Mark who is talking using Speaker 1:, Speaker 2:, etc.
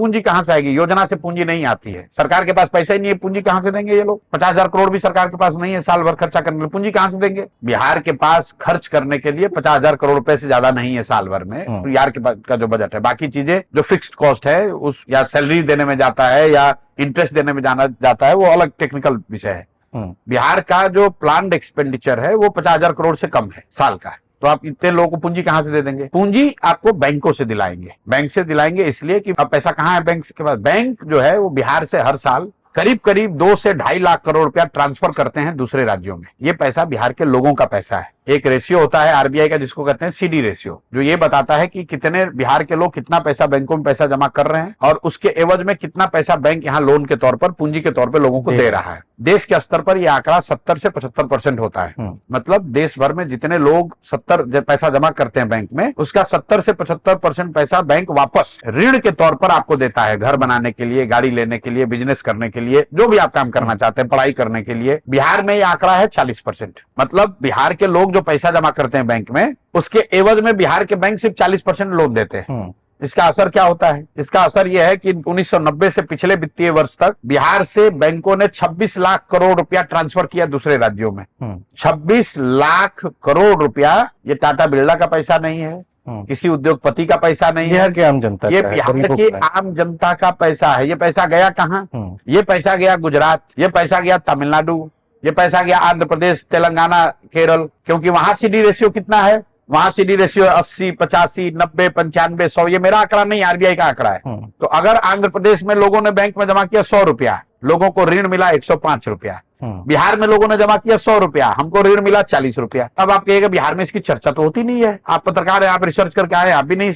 Speaker 1: पूंजी कहां से आएगी? योजना से पूंजी नहीं आती है, सरकार के पास पैसा ही नहीं है, पूंजी कहां से देंगे ये लोग? 50,000 करोड़ भी सरकार के पास नहीं है साल भर खर्चा करने के लिए, पूंजी कहां से देंगे? बिहार के पास खर्च करने के लिए 50,000 करोड़ रुपए से ज्यादा नहीं है साल भर में बिहार के पास का जो बजट है। बाकी चीजें जो फिक्स्ड कॉस्ट है उस या सैलरी देने में जाता है या इंटरेस्ट देने में जाना जाता है, वो अलग टेक्निकल विषय है। बिहार का जो प्लान्ड एक्सपेंडिचर है वो 50,000 करोड़ से कम है साल का। तो आप इतने लोगों को पूंजी कहां से दे देंगे? पूंजी आपको बैंकों से दिलाएंगे। बैंक से दिलाएंगे इसलिए कि अब पैसा कहां है बैंक के पास? बैंक जो है वो बिहार से हर साल करीब करीब 2 से 2.5 लाख करोड़ रुपया ट्रांसफर करते हैं दूसरे राज्यों में। ये पैसा बिहार के लोगों का पैसा है। एक रेशियो होता है आरबीआई का जिसको कहते हैं सीडी रेशियो, जो ये बताता है कि कितने बिहार के लोग कितना पैसा बैंकों में पैसा जमा कर रहे हैं और उसके एवज में कितना पैसा बैंक यहाँ लोन के तौर पर, पूंजी के तौर पर लोगों को दे रहा है। देश के स्तर पर यह आंकड़ा 70 से 75% होता है। मतलब देश भर में जितने लोग 70 पैसा जमा करते हैं बैंक में, उसका 70 से 75% पैसा बैंक वापस ऋण के तौर पर आपको देता है, घर बनाने के लिए, गाड़ी लेने के लिए, बिजनेस करने के लिए, जो भी आप काम करना चाहते हैं, पढ़ाई करने के लिए। बिहार में यह आंकड़ा है 40%। मतलब बिहार के लोग जो पैसा जमा करते हैं बैंक में, उसके एवज में बिहार के बैंक सिर्फ 40% लोन देते हैं। इसका असर क्या होता है? इसका असर यह है कि 1990 से पिछले वित्तीय वर्ष तक बिहार से बैंकों ने 26 लाख करोड़ रुपया ट्रांसफर किया दूसरे राज्यों में। 26 लाख करोड़ रुपया। ये टाटा बिरला का पैसा नहीं है, किसी उद्योगपति का पैसा नहीं है,
Speaker 2: बिहार की आम जनता,
Speaker 1: ये बिहार की आम जनता का पैसा है। ये पैसा गया कहाँ? ये पैसा गया गुजरात, ये पैसा गया तमिलनाडु, ये पैसा गया आंध्र प्रदेश, तेलंगाना, केरल। क्योंकि वहां सीडी रेशियो कितना है? वहां सीडी रेशियो 80, 85, 90, 95, 100। ये मेरा आंकड़ा नहीं, आरबीआई का आंकड़ा है। तो अगर आंध्र प्रदेश में लोगों ने बैंक में जमा किया 100 रुपया, लोगों को ऋण मिला 105 रुपया। बिहार में लोगों ने जमा किया 100 रुपया, हमको ऋण मिला 40 रुपया। अब आप कहिएगा बिहार में इसकी चर्चा तो होती नहीं है। आप पत्रकार है, आप रिसर्च करके आए, आप भी नहीं